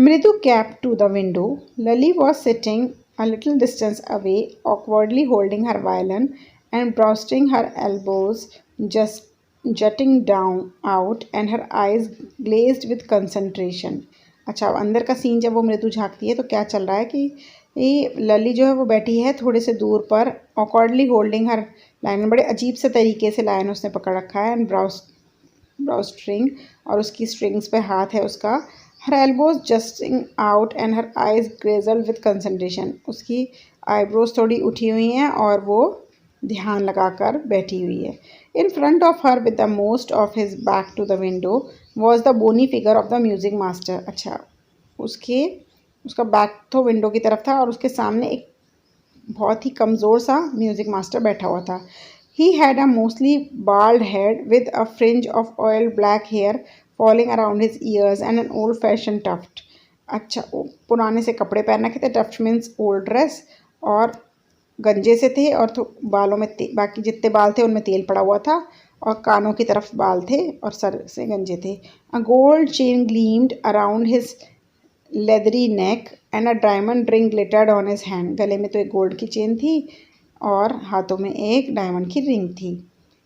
Mridu kept to the window. Lily was sitting a little distance away, awkwardly holding her violin and browsing her elbows, just jutting down out, and her eyes glazed with concentration. अच्छा, अब अंदर का scene जब वो मृदु झांकती है तो क्या चल रहा है कि ये लली जो है वो बैठी है थोड़े से दूर पर, awkwardly holding her लाइन, बड़े अजीब से तरीके से लाइन उसने पकड़ रखा है, एंड ब्राउ स्ट्रिंग, और उसकी स्ट्रिंग्स पे हाथ है उसका, her elbows jutting out and her eyes glazed with concentration, उसकी आईब्रोज थोड़ी उठी हुई हैं और वो ध्यान लगाकर बैठी हुई है. In front of her with the most of his back to the window was the bony figure of the music master. अच्छा, उसका बैक तो विंडो की तरफ था और उसके सामने एक बहुत ही कमज़ोर सा म्यूज़िक मास्टर बैठा हुआ था. He had a mostly bald head with a fringe of oil black hair falling around his ears and an old-fashioned tuft. अच्छा, पुराने से कपड़े पहन रखे थे. टफ्ट मीन्स ओल्ड ड्रेस, और गंजे से थे, और तो बालों में बाकी जितने बाल थे उनमें तेल पड़ा हुआ था, और कानों की तरफ बाल थे और सर से गंजे थे. A gold chain gleamed around his leathery neck and a diamond ring glittered on his hand. गले में तो एक गोल्ड की चेन थी और हाथों में एक डायमंड की रिंग थी.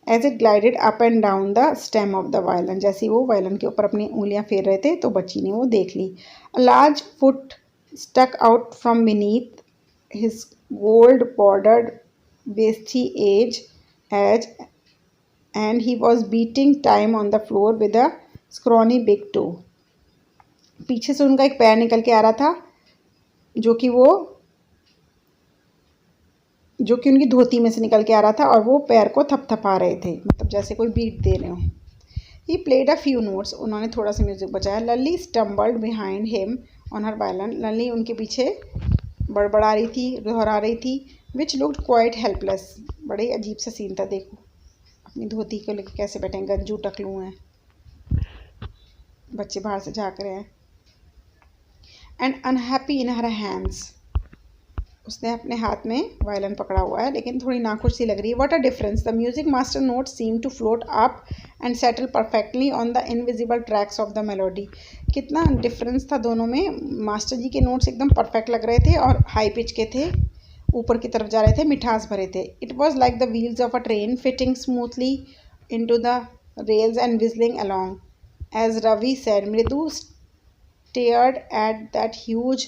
As it glided up and down the stem of the violin, जैसे वो वायलिन के ऊपर अपनी उंगलियां फेर रहे थे तो बच्ची ने वो देख ली. A large foot stuck out from beneath his gold bordered veshti edge and he was beating time on the floor with a scrawny big toe. पीछे से उनका एक पैर निकल के आ रहा था जो कि उनकी धोती में से निकल के आ रहा था, और वो पैर को थपथपा रहे थे, मतलब जैसे कोई बीट दे रहे हो. He played a few notes, उन्होंने थोड़ा सा म्यूजिक बजाया. Lalli stumbled behind him on her violin, Lalli उनके पीछे बड़बड़ा रही थी, दोहरा रही थी. विच लुक्ड क्वाइट हेल्पलेस, बड़े अजीब सा सीन था. देखो अपनी धोती को लेकर कैसे बैठे हैं, गंजू टकलू हैं, बच्चे बाहर से झाँक रहे हैं. And unhappy in her hands, उसने अपने हाथ में वायलिन पकड़ा हुआ है लेकिन थोड़ी नाखुश सी लग रही है. What a difference, the music master note seem to float up and settle perfectly on the invisible tracks of the melody. कितना डिफरेंस था दोनों में. मास्टर जी के नोट्स एकदम परफेक्ट लग रहे थे और हाई पिच के थे, ऊपर की तरफ जा रहे थे, मिठास भरे थे. It was like the wheels of a train fitting smoothly into the rails and whistling along. As Ravi said, Mridu stared at that huge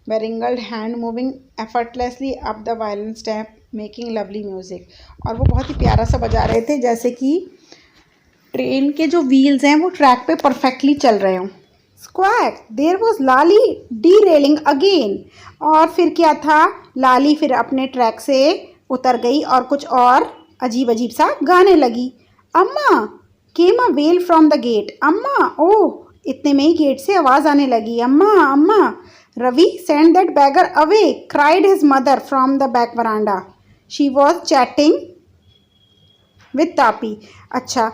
beringed hand moving effortlessly up the violin step, making lovely music. और वो बहुत ही प्यारा सा बजा रहे थे, जैसे कि ट्रेन के जो व्हील्स हैं वो ट्रैक पे परफेक्टली चल रहे हों. Squawk, there was Lalli derailing again. और फिर क्या था, लाली फिर अपने ट्रैक से उतर गई और कुछ और अजीब अजीब सा गाने लगी. Amma came a wail from the gate. Amma, oh, इतने में ही गेट से आवाज़ आने लगी. अम्मा अम्मा. Ravi, send that beggar away, cried his mother from the back veranda. She was chatting with Tapi. अच्छा,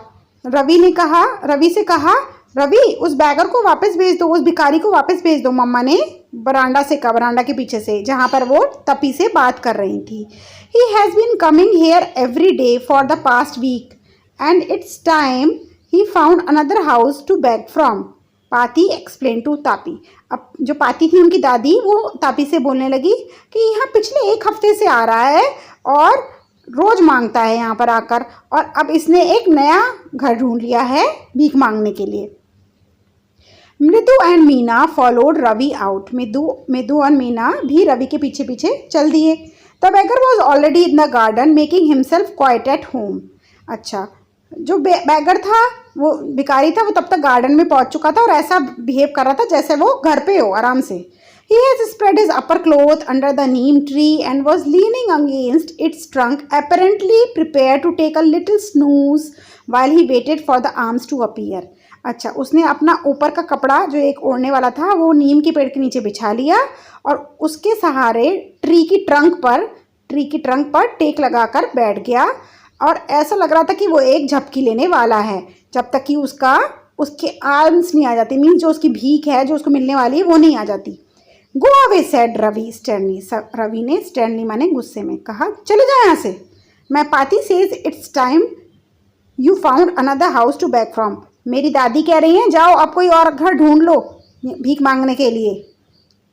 रवि से कहा, रवि उस बैगर को वापस भेज दो, उस भिखारी को वापस भेज दो. मम्मा ने बरांडा से कहा, बरांडा के पीछे से जहाँ पर वो तपी से बात कर रही थी. He has been coming here every day for the past week and it's time he found another house to beg from. Paati explain to Tapi. अब जो पाती थी उनकी दादी, वो तापी से बोलने लगी कि यहाँ पिछले एक हफ्ते से आ रहा है और रोज़ मांगता है यहाँ पर आकर, और अब इसने एक नया घर ढूंढ लिया है भीख मांगने के लिए. Mridu and Meena followed Ravi out. Mridu और मीना भी रवि के पीछे पीछे चल दिए. The bagger was already in the garden making himself quite at home. अच्छा, जो बैगर था, वो भिखारी था, वो तब तक गार्डन में पहुंच चुका था और ऐसा बिहेव कर रहा था जैसे वो घर पे हो, आराम से. He has spread his upper cloth under the neem tree and was leaning against its trunk, apparently prepared to take a little snooze while he waited for the arms to appear. अच्छा, उसने अपना ऊपर का कपड़ा जो एक ओढ़ने वाला था वो नीम के पेड़ के नीचे बिछा लिया और उसके सहारे ट्री की ट्रंक पर टेक लगाकर बैठ गया, और ऐसा लग रहा था कि वो एक झपकी लेने वाला है जब तक कि उसके आर्म्स नहीं आ जाती, मीन्स जो उसकी भीख है जो उसको मिलने वाली है वो नहीं आ जाती. Go away said Ravi sternly. Ravi ने स्टर्नली माने गुस्से में कहा, चले जाओ यहाँ से. मैं Paati says it's time you found another house to beg from. मेरी दादी कह रही हैं जाओ अब कोई और घर ढूंढ लो, भीख मांगने के लिए।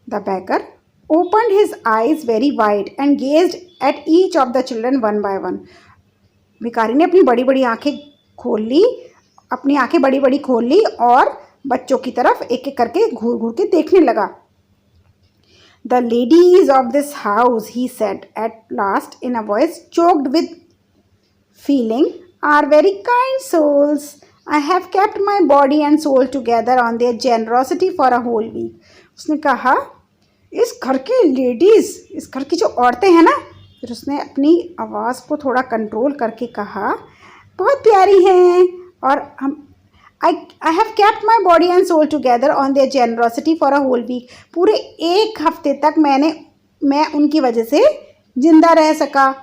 The bagger opened his eyes very wide and gazed at each of the children one by one. भिखारी ने अपनी बड़ी बड़ी आंखें खोल ली, अपनी आंखें बड़ी बड़ी खोल ली और बच्चों की तरफ एक एक करके घूर घूर के देखने लगा। The ladies of this house, he said at last in a voice choked with feeling, are very kind souls. I have kept my body and soul together on their generosity for a whole week. उसने कहा, इस घर की ladies, इस घर की जो औरतें हैं ना, फिर उसने अपनी आवाज़ को थोड़ा कंट्रोल करके कहा, बहुत प्यारी हैं और हम I have kept my body and soul together on their generosity for a whole week. पूरे एक हफ्ते तक मैं उनकी वजह से ज़िंदा रह सका।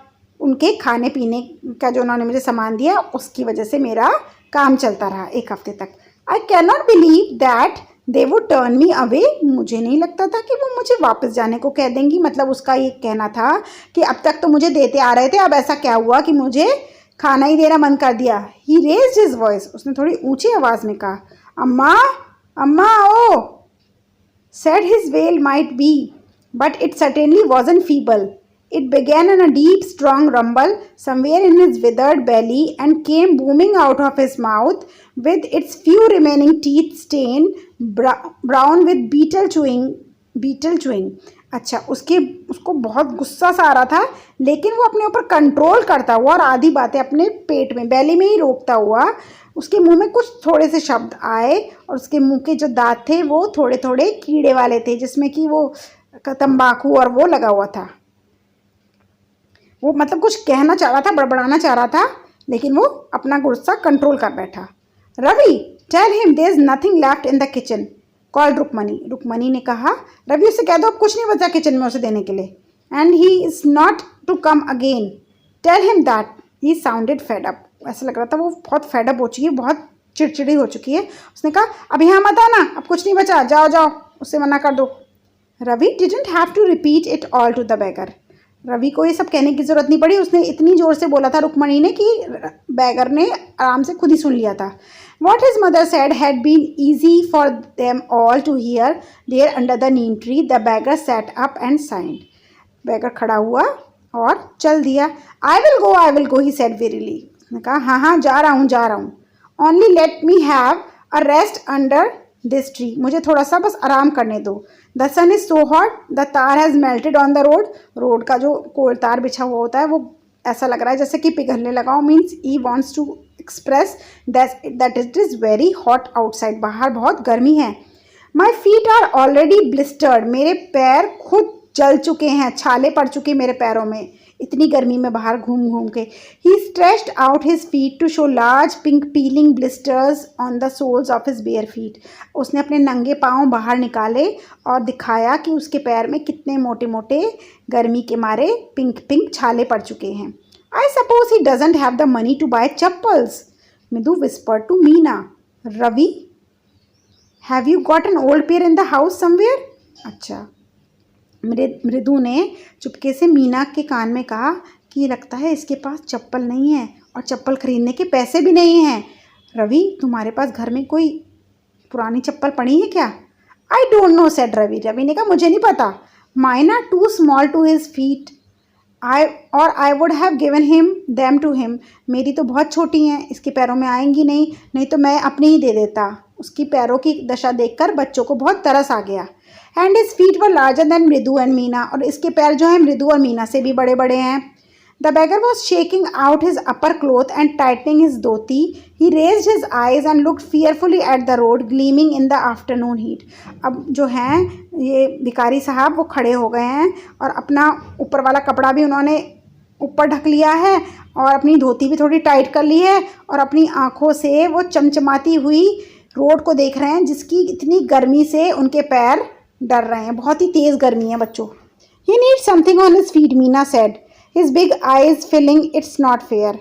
उनके खाने पीने का जो उन्होंने मुझे सामान दिया उसकी वजह से मेरा काम चलता रहा एक हफ्ते तक। I can not believe that they would turn me away. मुझे नहीं लगता था कि वो मुझे वापस जाने को कह देंगी। मतलब उसका ये कहना था कि अब तक तो मुझे देते आ रहे थे, अब ऐसा क्या हुआ कि मुझे खाना ही देना बंद कर दिया। ही रेज्ड हिज वॉइस, उसने थोड़ी ऊंची आवाज़ में कहा, अम्मा अम्मा ओ। Said his wail might be but it certainly wasn't feeble. It began in a deep, strong rumble somewhere in his withered belly and came booming out of his mouth with its few remaining teeth stained brown with beetle chewing. अच्छा, उसको बहुत गुस्सा सा आ रहा था, लेकिन वो अपने ऊपर कंट्रोल करता हुआ और आधी बातें अपने पेट में, बेली में ही रोकता हुआ, उसके मुंह में कुछ थोड़े से शब्द आए और उसके मुंह के जो दांत थे वो थोड़े थोड़े कीड़े वाले थे, जिसमें कि वो तंबाकू और वो लगा हुआ था। वो मतलब कुछ कहना चाह रहा था, बड़बड़ाना चाह रहा था, लेकिन वो अपना गुस्सा कंट्रोल कर बैठा। Ravi, tell him there is nothing left in the kitchen, called Rukmani. Rukmani ने कहा, रवि उसे कह दो अब कुछ नहीं बचा किचन में उसे देने के लिए। And he is not to come again, tell him that. He sounded fed up. ऐसा लग रहा था वो बहुत फेड अप हो चुकी है, बहुत चिड़चिड़ी हो चुकी है। उसने कहा, अब यहाँ मत आना, अब कुछ नहीं बचा, जाओ जाओ, उससे मना कर दो। Ravi didn't have to repeat it all to the beggar. Ravi को ये सब कहने की ज़रूरत नहीं पड़ी, उसने इतनी ज़ोर से बोला था रुक्मणी ने कि बैगर ने आराम से खुद ही सुन लिया था। What his mother said had been easy for them all to hear there under the neem tree. The beggar sat up and sighed. Beggar खड़ा हुआ और चल दिया। I will go he said wearily. उसने कहा, हाँ हाँ जा रहा हूँ। Only let me have a rest under this tree, मुझे थोड़ा सा बस आराम करने दो। The sun is so hot, the tar has melted on the road. Road का जो कोल तार बिछा हुआ होता है वो ऐसा लग रहा है जैसे कि पिघलने लगा हो। Means he wants to express that it is very hot outside, बाहर बहुत गर्मी है। My feet are already blistered, मेरे पैर खुद जल चुके हैं, छाले पड़ चुके मेरे पैरों में इतनी गर्मी में बाहर घूम घूम के। He stretched out his feet to show large pink peeling blisters on the soles of his bare feet. उसने अपने नंगे पाँव बाहर निकाले और दिखाया कि उसके पैर में कितने मोटे मोटे गर्मी के मारे पिंक पिंक छाले पड़ चुके हैं। I suppose he doesn't have the money to buy chappals, Midu whispered to Meena. Ravi, have you got an old pair in the house somewhere. अच्छा, मृदु ने चुपके से मीना के कान में कहा कि लगता है इसके पास चप्पल नहीं है और चप्पल खरीदने के पैसे भी नहीं हैं। रवि, तुम्हारे पास घर में कोई पुरानी चप्पल पड़ी है क्या। I don't know said Ravi. Ravi ने कहा, मुझे नहीं पता। Mine are too small to his feet, I would have given him them to him. मेरी तो बहुत छोटी हैं, इसके पैरों में आएंगी नहीं तो मैं अपनी ही दे देता। उसकी पैरों की दशा देखकर बच्चों को बहुत तरस आ गया। And his feet were larger than मृदु एंड मीना, और इसके पैर जो हैं मृदु और मीना से भी बड़े बड़े हैं। The bagger was shaking out his upper cloth and tightening his dhoti. He raised his eyes and looked fearfully at the road gleaming in the afternoon heat. अब जो हैं ये भिखारी साहब वो खड़े हो गए हैं और अपना ऊपर वाला कपड़ा भी उन्होंने ऊपर ढक लिया है और अपनी धोती भी थोड़ी टाइट कर ली है और अपनी आँखों से वो चमचमाती हुई रोड को देख रहे हैं, जिसकी इतनी गर्मी से उनके पैर डर रहे हैं। बहुत ही तेज़ गर्मी है बच्चों। He needs something on his feet, Meena said, his big eyes filling, it's not fair.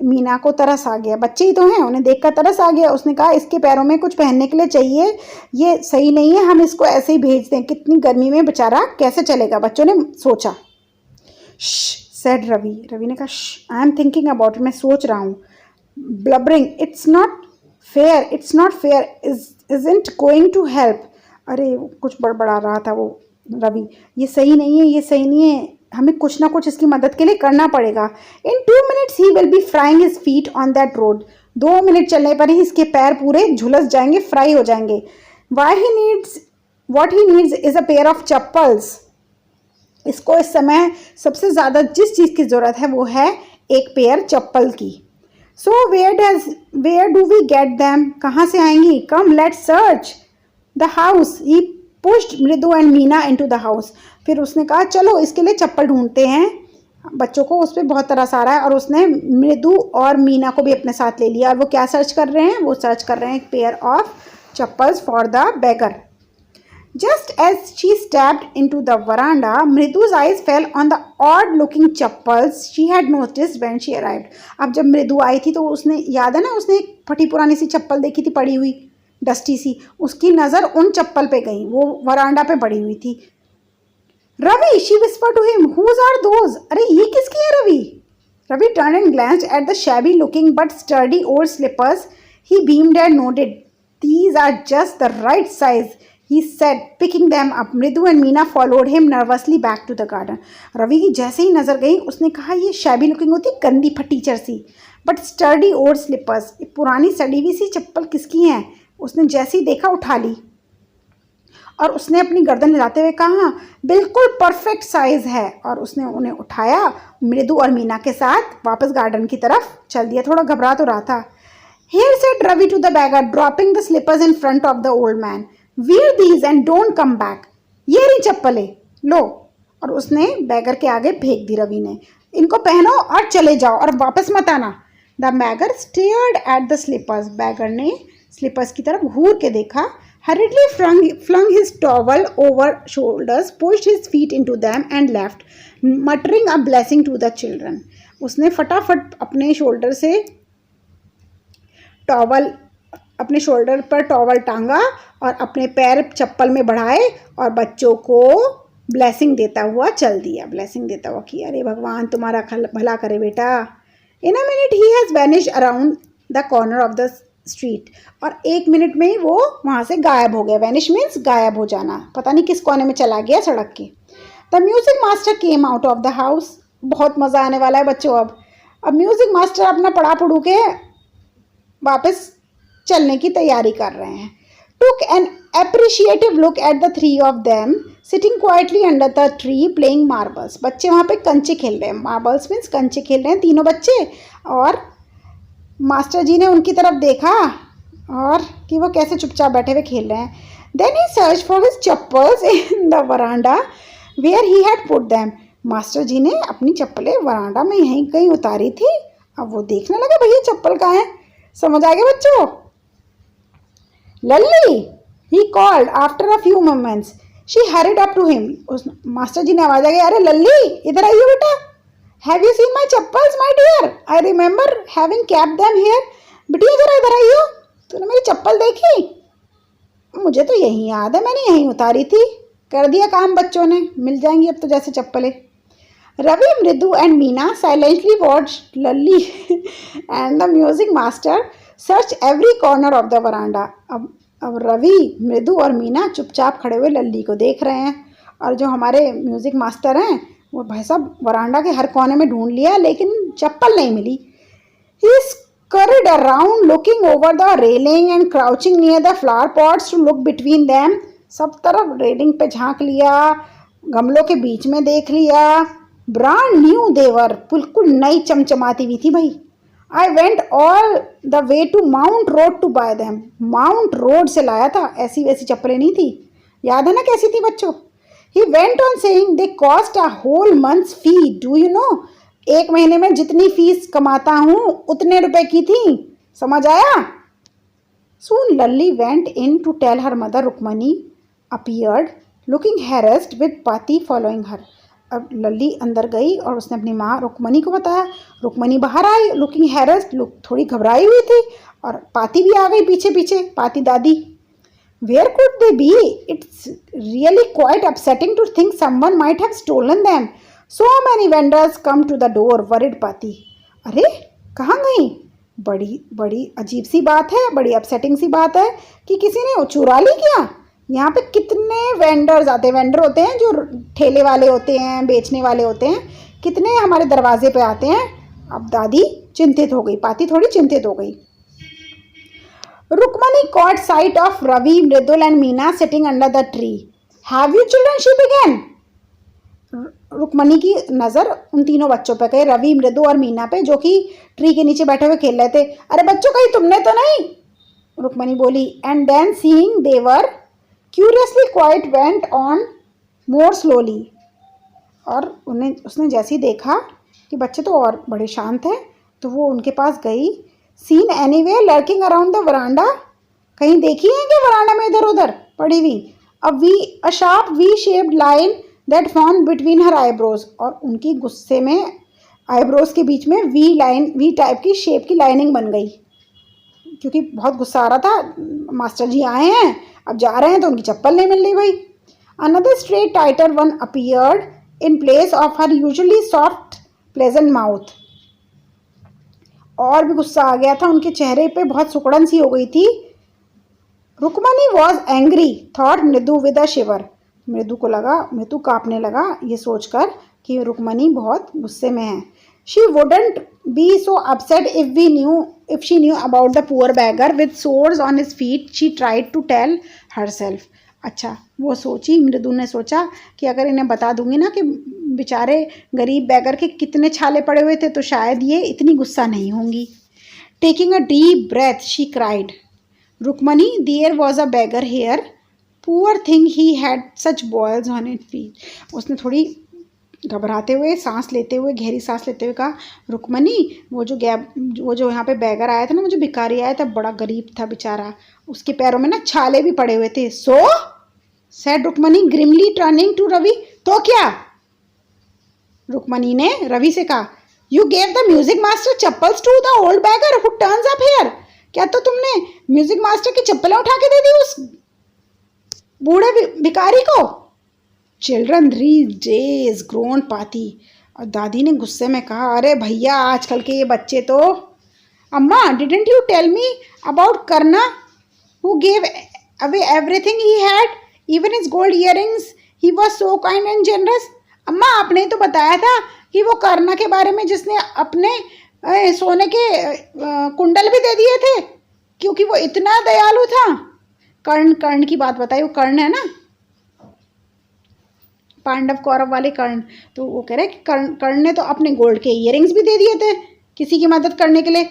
Meena को तरस आ गया, बच्चे ही तो हैं, उन्हें देखकर तरस आ गया। उसने कहा, इसके पैरों में कुछ पहनने के लिए चाहिए, ये सही नहीं है, हम इसको ऐसे ही भेज दें, कितनी गर्मी में बेचारा कैसे चलेगा। बच्चों ने सोचा। सेड रवि। रवि ने कहा, I am thinking about it, मैं सोच रहा हूँ। Blubbering, it's not fair, it's not fair, isn't going to help. अरे कुछ बड़बड़ा रहा था वो रवि, ये सही नहीं है, ये सही नहीं है, हमें कुछ ना कुछ इसकी मदद के लिए करना पड़ेगा। इन 2 minutes he will be frying his feet on that road. 2 minute चलने पर ही इसके पैर पूरे झुलस जाएंगे, फ्राई हो जाएंगे। Why he needs what he needs is a pair of chappals. इसको इस समय सबसे ज़्यादा जिस चीज़ की ज़रूरत है वो है एक पेयर चप्पल की। So where do we get them, कहाँ से आएंगी? Come let search the house. He pushed Mridu and Meena into the house. फिर उसने कहा चलो इसके लिए चप्पल ढूंढते हैं, बच्चों को उस पर बहुत तरस आ रहा है। और उसने मृदु और मीना को भी अपने साथ ले लिया। और वो क्या सर्च कर रहे हैं? वो सर्च कर रहे हैं एक pair of chappals for the beggar. Just as she stepped into the veranda, Mridu's eyes fell on the odd-looking chappals she had noticed when she arrived. अब जब मृदु आई थी तो उसने, याद है ना, उसने एक फटी पुरानी सी चप्पल देखी थी पड़ी हुई, डस्टी सी। उसकी नज़र उन चप्पल पे गई, वो वरांडा पे पड़ी हुई थी। Ravi, she whispered to him, whose are those? अरे ये किसकी है Ravi? Ravi turned and glanced at the shabby-looking but sturdy old slippers. He beamed and nodded. These are just the right size, he said, picking them up. Mridu and Meena followed him nervously back to the garden. Ravi की जैसे ही नज़र गई उसने कहा ये shabby looking होती, गंदी फटीचर सी, but sturdy old slippers, पुरानी सड़ी हुई सी चप्पल किसकी हैं? उसने जैसे ही देखा उठा ली और उसने अपनी गर्दन हिलाते हुए कहा बिल्कुल परफेक्ट साइज है। और उसने उन्हें उठाया, मृदु और मीना के साथ वापस गार्डन की तरफ चल दिया। थोड़ा घबरा तो रहा था। Here said Ravi to the beggar, dropping the slippers in front of the old man. Wear these and don't come back. ये रही चप्पलें, लो। और उसने बैगर के आगे फेंक दी रवि ने, इनको पहनो और चले जाओ और वापस मत आना। The beggar stared at the slippers. Beggar ने स्लीपर्स की तरफ घूर के देखा। Hurriedly flung his towel over shoulders, pushed his feet into them and left, muttering a blessing to the children. उसने फटाफट अपने शोल्डर से टॉवल, अपने शोल्डर पर टॉवल टांगा और अपने पैर चप्पल में बढ़ाए और बच्चों को ब्लेसिंग देता हुआ चल दिया। ब्लेसिंग देता हुआ कि अरे भगवान तुम्हारा भला करे बेटा। In a minute he has vanish around the corner of the street. और 1 मिनट में ही वो वहाँ से गायब हो गया। वैनिश मीन्स गायब हो जाना, पता नहीं किस कोने में चला गया सड़क के। The music master came out of the house. बहुत मज़ा आने वाला है बच्चों। अब म्यूज़िक मास्टर अपना पढ़ा पढ़ू के वापस चलने की तैयारी कर रहे हैं। Took an appreciative look at the 3 of them sitting quietly under the tree playing marbles. बच्चे वहाँ पे कंचे खेल रहे हैं। मार्बल्स मीन्स कंचे खेल रहे हैं तीनों बच्चे। और मास्टर जी ने उनकी तरफ देखा और कि वो कैसे चुपचाप बैठे हुए खेल रहे हैं। Then he searched for his chappals in the veranda where he had put them. Master ji ने अपनी चप्पलें वरांडा में यहीं कहीं उतारी थी। अब वो देखने लगे भैया चप्पल कहाँ है। समझ आ गया बच्चों? लल्ली, he called after a few moments. She hurried up to him. उस मास्टर जी ने आवाज़ आ गई, अरे लल्ली इधर आइए बेटा। Have you seen my chappals, my dear? I remember having kept them here. बिटिया जरा इधर आइयो, तूने मेरी चप्पल देखी? मुझे तो यही याद है, मैंने यहीं उतारी थी। कर दिया काम बच्चों ने, मिल जाएंगी अब तो जैसे चप्पलें। Ravi, Mridu and Meena silently watched Lalli and the music master search every corner of the veranda. अब रवि, मृदु और मीना चुपचाप खड़े हुए लल्ली को देख रहे हैं। और जो हमारे म्यूज़िक मास्टर हैं वो भाई साहब वरांडा के हर कोने में ढूंढ लिया लेकिन चप्पल नहीं मिली। He scurried around looking over the railing and crouching near the flower pots to look between them. सब तरफ रेलिंग पे झांक लिया, गमलों के बीच में देख लिया। ब्रांड न्यू देवर, बिल्कुल नई चमचमाती हुई थी भाई। I went all the way to Mount Road to buy them. Mount Road से लाया था, ऐसी वैसी चप्पलें नहीं थी। याद है ना कैसी थी बच्चों? He went on saying they cost a whole month's fee. Do you know? 1 महीने में जितनी फीस कमाता हूँ उतने रुपए की थी। समझ आया? Soon Lalli went in to tell her mother. Rukmani appeared, looking harassed with Pati following her. अब लल्ली अंदर गई और उसने अपनी माँ रुक्मणी को बताया। रुक्मणी बाहर आई, लुकिंग हैरेस्ड, थोड़ी घबराई हुई थी। और पाती भी आ गई पीछे पीछे, पाती दादी। Where could they be? It's really quite upsetting to think someone might have stolen them. So many vendors come to the door, worried Paati. अरे कहाँ गई? बड़ी बड़ी अजीब सी बात है, बड़ी अपसेटिंग सी बात है कि किसी ने चुरा ली क्या। यहाँ पे कितने वेंडर्स आते हैं, वेंडर होते हैं जो ठेले वाले होते हैं, बेचने वाले होते हैं, कितने हमारे दरवाजे पे आते हैं। अब दादी चिंतित हो गई, पाती थोड़ी चिंतित हो गई। Rukmini caught sight of Ravi, Mridul and Meena sitting under the tree. Have you children? She began. Rukmini की नज़र उन तीनों बच्चों पे गई, रवि, मृदु और मीना पे, जो कि ट्री के नीचे बैठे हुए खेल रहे थे। अरे बच्चों, कहीं तुमने तो नहीं, रुक्मणी बोली। And then seeing they were curiously quiet went on more slowly. और उसने जैसे ही देखा कि बच्चे तो और बड़े शांत हैं, तो वो उनके पास गई। Seen anyway lurking around the veranda, कहीं देखी है कि वरांडा में इधर उधर पड़ी हुई। A sharp V shaped line that form between her eyebrows, और उनकी गुस्से में आईब्रोज के बीच में वी टाइप की शेप की लाइनिंग बन गई, क्योंकि बहुत गुस्सा आ रहा था। मास्टर जी आए हैं, अब जा रहे हैं तो उनकी चप्पल नहीं मिल रही भाई। Another straight tighter one appeared in place of her usually soft pleasant mouth. और भी गुस्सा आ गया था, उनके चेहरे पे बहुत सुकड़न सी हो गई थी। रुक्मणी वॉज एंग्री, थॉट मृदु विद अ शिवर। मृदु कांपने लगा ये सोचकर कि रुक्मणी बहुत गुस्से में है। She wouldn't be so upset if she knew about the poor beggar with sores on his feet, she tried to tell herself. अच्छा, वो सोची, मृदु ने सोचा कि अगर इन्हें बता दूंगी ना कि बेचारे गरीब बैगर के कितने छाले पड़े हुए थे, तो शायद ये इतनी गुस्सा नहीं होंगी। Taking a deep breath she cried, Rukmani, there was a beggar here, poor thing, he had such boils on it feet. उसने थोड़ी घबराते हुए गहरी सांस लेते हुए कहा, रुक्मणी, वो जो यहाँ पे बैगर आया था ना, वो जो भिखारी आया था, बड़ा गरीब था बेचारा, उसके पैरों में ना छाले भी पड़े हुए थे। So said Rukmini grimly turning to Ravi. तो क्या, रुक्मणी ने रवि से कहा, you gave the music master chappals to the old beggar who turns up here. क्या तो तुमने म्यूजिक मास्टर की चप्पलें उठा के दे दी उस बूढ़े भिखारी को। चिल्ड्रन दीज डेज ग्रोन पाती। और दादी ने गुस्से में कहा, अरे भैया, आजकल के ये बच्चे तो। Amma, didn't you tell me about Karna who gave away everything he had, even his gold earrings, he was so kind and generous. Amma, आपने तो बताया था कि वो करना के बारे में जिसने अपने सोने के कुंडल भी दे दिए थे, क्योंकि वो इतना दयालु था। कर्ण की बात बताई, वो कर्ण है ना, पांडव कौरव वाले कर्ण। तो वो कह रहे कि कर्ण ने तो अपने गोल्ड के इयररिंग्स भी दे दिए थे किसी की मदद करने के लिए।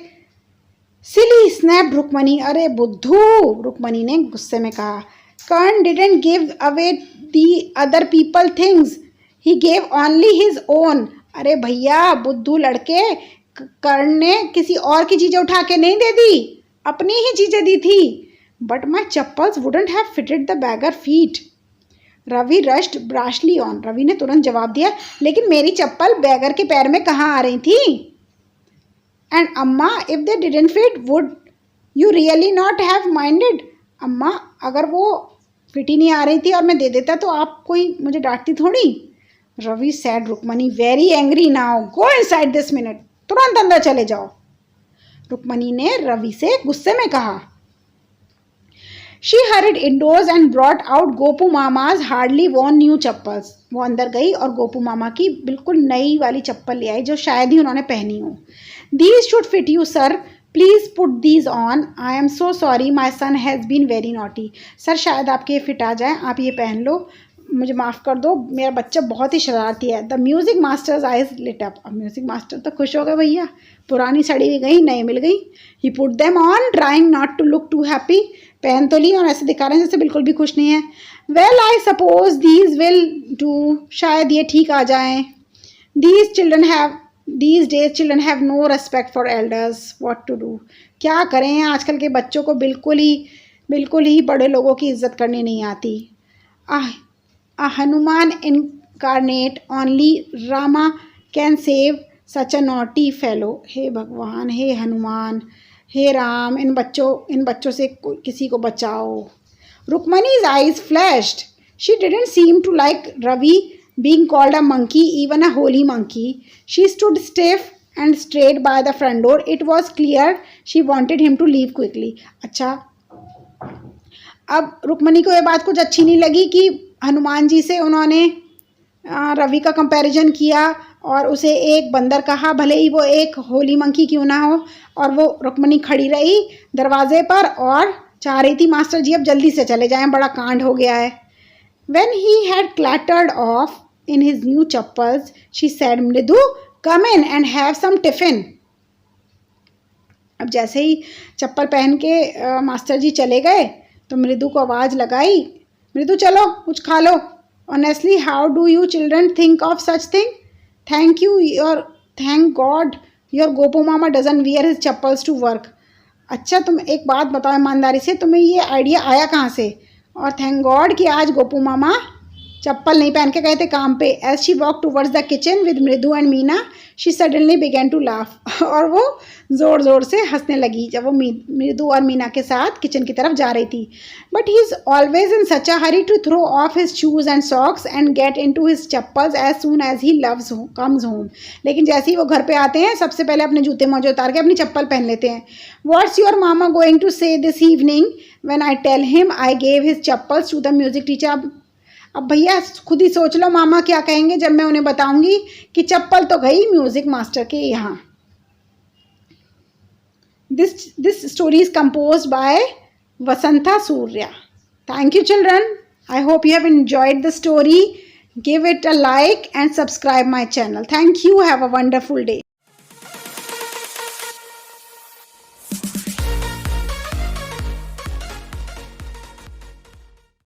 सिली स्नैप्ड रुक्मणी, अरे बुद्धू, रुक्मणी ने गुस्से में कहा। Karna didn't give away the other people things, he gave only his own. अरे भैया बुद्धू लड़के, कर्ण ने किसी और की चीजें उठा के नहीं दे दी, अपनी ही चीजें दी थी। But my chappals wouldn't have fitted the beggar feet, Ravi rushed brashly on. Ravi ने तुरंत जवाब दिया, लेकिन मेरी चप्पल बैगर के पैर में कहाँ आ रही थी। एंड अम्मा, if they didn't fit would you really not have minded. अम्मा, अगर वो फिट ही नहीं आ रही थी और मैं दे देता तो आप कोई मुझे डांटती थोड़ी। Ravi said Rukmani very angry now, go inside this minute, तुरंत अंदर चले जाओ। रुक्मणी ने रवि से गुस्से में कहा। She hurried indoors and brought out Gopu Mama's hardly worn new chappals. वो अंदर गई और गोपू मामा की बिल्कुल नई वाली चप्पल ले आई, जो शायद ही उन्होंने पहनी हो। These should fit you, sir. Please put these on. I am so sorry. My son has been very naughty. Sir, शायद आपके ये फिट आ जाए, आप ये पहन लो, मुझे माफ़ कर दो, मेरा बच्चा बहुत ही शरारती है। The music master's eyes lit up. अब म्यूजिक मास्टर तो खुश हो गए भैया, पुरानी साड़ी भी गई, नई मिल गई। He put them on trying not to look too happy. पहन तो ली और ऐसे दिखा रहे हैं जैसे बिल्कुल भी खुश नहीं है। Well I suppose these will do, शायद ये ठीक आ जाएं। These days children have no respect for elders. What to do? क्या करें, आजकल के बच्चों को बिल्कुल ही बड़े लोगों की इज्जत करनी नहीं आती। Hanuman incarnate, only Rama can save such a naughty fellow. हे भगवान, हे हनुमान, हे राम, इन बच्चों से किसी को बचाओ। रुक्मणी's eyes flashed. She didn't seem to like Ravi being called a monkey, even a holy monkey. She stood stiff and straight by the front door. It was clear she wanted him to leave quickly. अच्छा, अब रुक्मणी को ये बात कुछ अच्छी नहीं लगी कि हनुमान जी से उन्होंने रवि का कंपैरिजन किया और उसे एक बंदर कहा, भले ही वो एक होली मंकी क्यों ना हो। और वो रुक्मणी खड़ी रही दरवाजे पर और चाह रही थी मास्टर जी अब जल्दी से चले जाएं, बड़ा कांड हो गया है। When he had clattered off in his new chappals, she said, मृदु, come in and have some tiffin. अब जैसे ही चप्पल पहन के मास्टर जी चले गए तो मृदु को आवाज़ लगाई, मृदु चलो कुछ खा लो। Honestly, how do you children think of such thing? Thank God your Gopu Mama doesn't wear his chappals to work. अच्छा, तुम एक बात बताओ ईमानदारी से, तुम्हें ये आइडिया आया कहाँ से? और थैंक गॉड कि आज गोपू मामा चप्पल नहीं पहन के गए थे काम पे। As she walk towards the kitchen with Mridu and Meena, she suddenly began to laugh. और वो ज़ोर ज़ोर से हंसने लगी जब वो मृदु और मीना के साथ किचन की तरफ जा रही थी। But he is always in such a hurry to throw off his shoes and socks and get into his chappals as soon as he loves comes home. लेकिन जैसे ही वो घर पे आते हैं सबसे पहले अपने जूते मोजे उतार के अपनी चप्पल पहन लेते हैं। What's your mama going to say this evening when I tell him I gave his chappals to the music teacher. अब भैया खुद ही सोच लो मामा क्या कहेंगे जब मैं उन्हें बताऊंगी कि चप्पल तो गई म्यूजिक मास्टर के यहाँ। This story is composed by Vasantha Surya. Thank you children, I hope you have enjoyed the story. Give it a like and subscribe my channel. Thank you. Have a wonderful day.